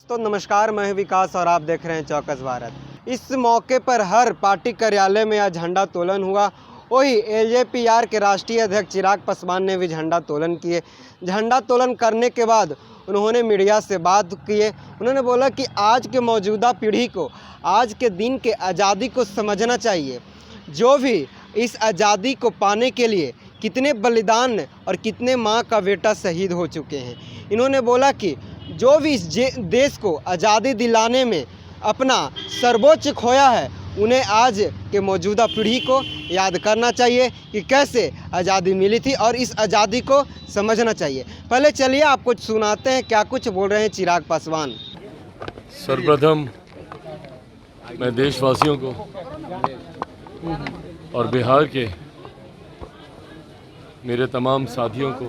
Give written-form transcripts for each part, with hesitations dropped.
तो नमस्कार, मैं विकास और आप देख रहे हैं चौकस भारत। इस मौके पर हर पार्टी कार्यालय में आज झंडा तोलन हुआ। वही एलजेपीआर के राष्ट्रीय अध्यक्ष चिराग पासवान ने भी झंडा तोलन किए। झंडा तोलन करने के बाद उन्होंने मीडिया से बात किए। उन्होंने बोला कि आज के मौजूदा पीढ़ी को आज के दिन के आज़ादी को समझना चाहिए। जो भी इस आज़ादी को पाने के लिए कितने बलिदान और कितने माँ का बेटा शहीद हो चुके हैं। इन्होंने बोला कि जो भी इस देश को आज़ादी दिलाने में अपना सर्वोच्च खोया है, उन्हें आज के मौजूदा पीढ़ी को याद करना चाहिए कि कैसे आज़ादी मिली थी और इस आज़ादी को समझना चाहिए। पहले चलिए आपको सुनाते हैं क्या कुछ बोल रहे हैं चिराग पासवान। सर्वप्रथम मैं देशवासियों को और बिहार के मेरे तमाम साथियों को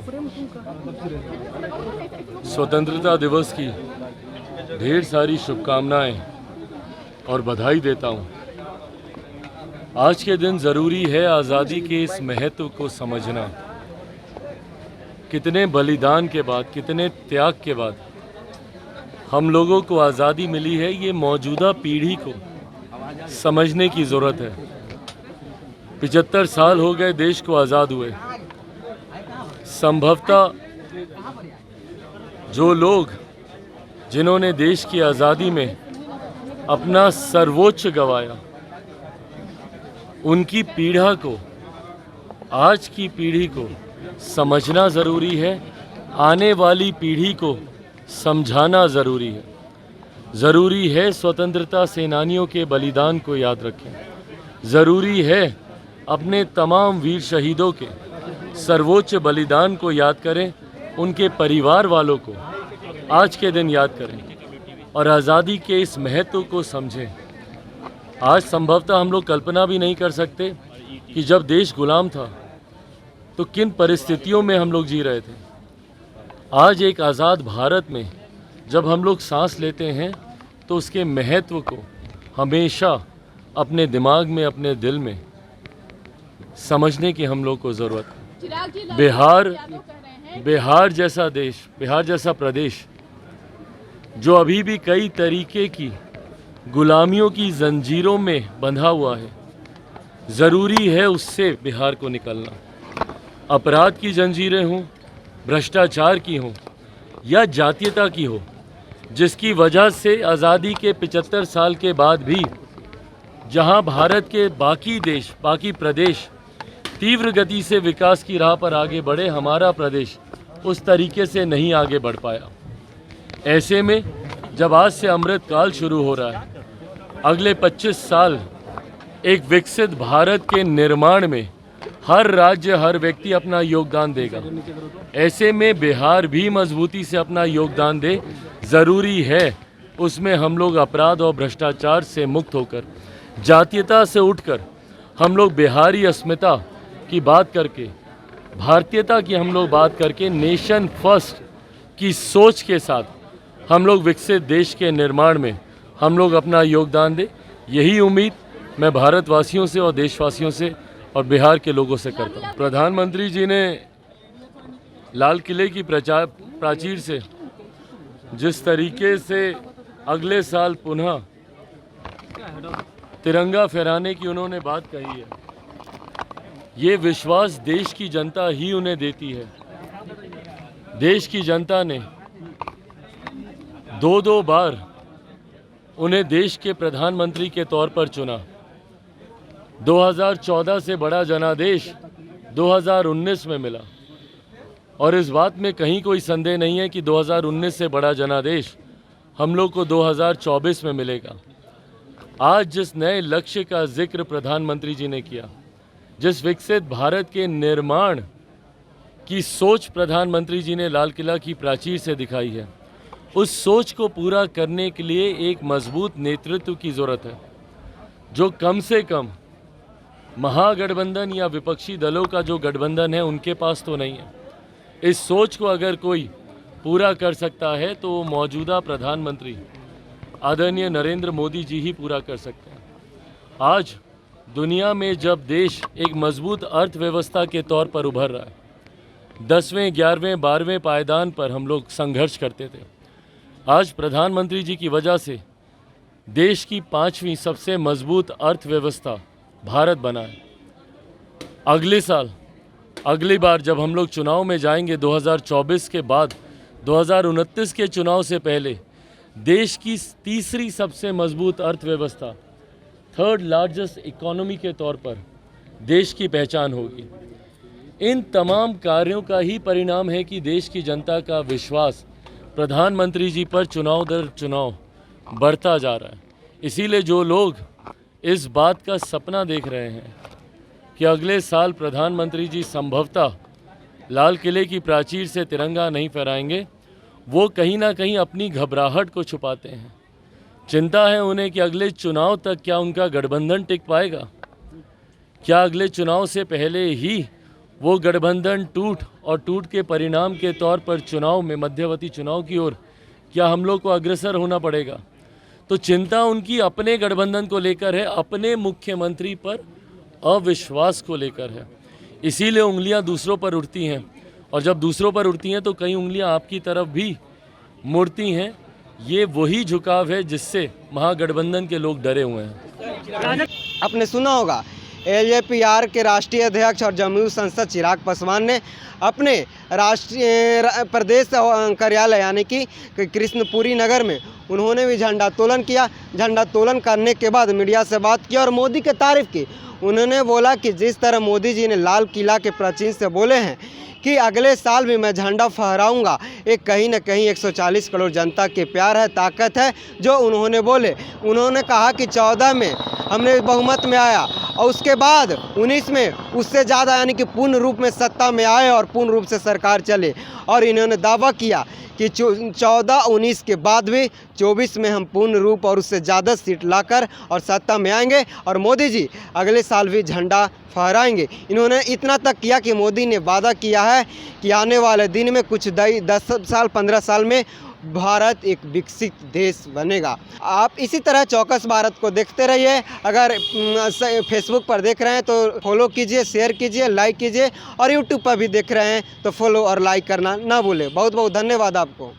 स्वतंत्रता दिवस की ढेर सारी शुभकामनाएं और बधाई देता हूं। आज के दिन ज़रूरी है आज़ादी के इस महत्व को समझना। कितने बलिदान के बाद, कितने त्याग के बाद हम लोगों को आज़ादी मिली है, ये मौजूदा पीढ़ी को समझने की ज़रूरत है। 75 साल हो गए देश को आज़ाद हुए। संभवतः जो लोग जिन्होंने देश की आज़ादी में अपना सर्वोच्च गंवाया, उनकी पीढ़ा को, आज की पीढ़ी को समझना ज़रूरी है। आने वाली पीढ़ी को समझाना ज़रूरी है। ज़रूरी है स्वतंत्रता सेनानियों के बलिदान को याद रखें। ज़रूरी है अपने तमाम वीर शहीदों के सर्वोच्च बलिदान को याद करें। उनके परिवार वालों को आज के दिन याद करें और आज़ादी के इस महत्व को समझें। आज संभवतः हम लोग कल्पना भी नहीं कर सकते कि जब देश गुलाम था तो किन परिस्थितियों में हम लोग जी रहे थे। आज एक आज़ाद भारत में जब हम लोग सांस लेते हैं तो उसके महत्व को हमेशा अपने दिमाग में, अपने दिल में समझने की हम लोग को ज़रूरत है। बिहार जैसा देश, बिहार जैसा प्रदेश जो अभी भी कई तरीके की गुलामियों की जंजीरों में बंधा हुआ है, ज़रूरी है उससे बिहार को निकलना। अपराध की जंजीरें हों, भ्रष्टाचार की हों या जातीयता की हो, जिसकी वजह से आज़ादी के 75 साल के बाद भी जहां भारत के बाकी देश, बाकी प्रदेश तीव्र गति से विकास की राह पर आगे बढ़े, हमारा प्रदेश उस तरीके से नहीं आगे बढ़ पाया। ऐसे में जब आज से अमृत काल शुरू हो रहा है, अगले 25 साल एक विकसित भारत के निर्माण में हर राज्य, हर व्यक्ति अपना योगदान देगा। ऐसे में बिहार भी मजबूती से अपना योगदान दे। ज़रूरी है उसमें हम लोग अपराध और भ्रष्टाचार से मुक्त होकर, जातीयता से उठकर हम लोग बिहारी अस्मिता की बात करके, भारतीयता की हम लोग बात करके, नेशन फर्स्ट की सोच के साथ हम लोग विकसित देश के निर्माण में हम लोग अपना योगदान दें। यही उम्मीद मैं भारतवासियों से और देशवासियों से और बिहार के लोगों से करता हूँ। प्रधानमंत्री जी ने लाल किले की प्राचीर से जिस तरीके से अगले साल पुनः तिरंगा फहराने की उन्होंने बात कही है, ये विश्वास देश की जनता ही उन्हें देती है। देश की जनता ने दो बार उन्हें देश के प्रधानमंत्री के तौर पर चुना। 2014 से बड़ा जनादेश 2019 में मिला और इस बात में कहीं कोई संदेह नहीं है कि 2019 से बड़ा जनादेश हम लोग को 2024 में मिलेगा। आज जिस नए लक्ष्य का जिक्र प्रधानमंत्री जी ने किया, जिस विकसित भारत के निर्माण की सोच प्रधानमंत्री जी ने लाल किला की प्राचीर से दिखाई है, उस सोच को पूरा करने के लिए एक मजबूत नेतृत्व की ज़रूरत है, जो कम से कम महागठबंधन या विपक्षी दलों का जो गठबंधन है उनके पास तो नहीं है। इस सोच को अगर कोई पूरा कर सकता है तो वो मौजूदा प्रधानमंत्री आदरणीय नरेंद्र मोदी जी ही पूरा कर सकते हैं। आज दुनिया में जब देश एक मजबूत अर्थव्यवस्था के तौर पर उभर रहा है, 10वें, 11वें, 12वें पायदान पर हम लोग संघर्ष करते थे, आज प्रधानमंत्री जी की वजह से देश की 5वीं सबसे मजबूत अर्थव्यवस्था भारत बना है। अगले साल, अगली बार जब हम लोग चुनाव में जाएंगे 2024 के बाद, 2029 के चुनाव से पहले देश की तीसरी सबसे मजबूत अर्थव्यवस्था, थर्ड लार्जेस्ट इकोनॉमी के तौर पर देश की पहचान होगी। इन तमाम कार्यों का ही परिणाम है कि देश की जनता का विश्वास प्रधानमंत्री जी पर चुनाव दर चुनाव बढ़ता जा रहा है। इसीलिए जो लोग इस बात का सपना देख रहे हैं कि अगले साल प्रधानमंत्री जी संभवतः लाल किले की प्राचीर से तिरंगा नहीं फहराएंगे, वो कहीं ना कहीं अपनी घबराहट को छुपाते हैं। चिंता है उन्हें कि अगले चुनाव तक क्या उनका गठबंधन टिक पाएगा, क्या अगले चुनाव से पहले ही वो गठबंधन टूट के परिणाम के तौर पर चुनाव में, मध्यवर्ती चुनाव की ओर क्या हम लोग को अग्रसर होना पड़ेगा। तो चिंता उनकी अपने गठबंधन को लेकर है, अपने मुख्यमंत्री पर अविश्वास को लेकर है। इसीलिए उंगलियां दूसरों पर उठती हैं, और जब दूसरों पर उठती हैं तो कई उंगलियां आपकी तरफ भी मुड़ती हैं। ये वही झुकाव है जिससे महागठबंधन के लोग डरे हुए हैं। आपने सुना होगा एलजेपीआर के राष्ट्रीय अध्यक्ष और जमुई सांसद चिराग पासवान ने अपने राष्ट्रीय प्रदेश कार्यालय यानी कि कृष्णपुरी नगर में उन्होंने भी झंडोत्तोलन किया। झंडोत्तोलन करने के बाद मीडिया से बात की और मोदी की तारीफ की। उन्होंने बोला कि जिस तरह मोदी जी ने लाल किला के प्राचीन से बोले हैं कि अगले साल भी मैं झंडा फहराऊंगा, एक कहीं न कहीं 140 करोड़ जनता के प्यार है, ताकत है जो उन्होंने बोले। उन्होंने कहा कि 14 में हमने बहुमत में आया और उसके बाद 19 में उससे ज़्यादा यानी कि पूर्ण रूप में सत्ता में आए और पूर्ण रूप से सरकार चले। और इन्होंने दावा किया कि 14-19 के बाद भी 24 में हम पूर्ण रूप और उससे ज़्यादा सीट लाकर और सत्ता में आएंगे और मोदी जी अगले साल भी झंडा फहराएंगे। इन्होंने इतना तक किया कि मोदी ने वादा किया है कि आने वाले दिन में कुछ 10 साल 15 साल में भारत एक विकसित देश बनेगा। आप इसी तरह चौकस भारत को देखते रहिए। अगर फेसबुक पर देख रहे हैं तो फॉलो कीजिए, शेयर कीजिए, लाइक कीजिए और यूट्यूब पर भी देख रहे हैं तो फॉलो और लाइक करना ना भूलें। बहुत बहुत धन्यवाद आपको।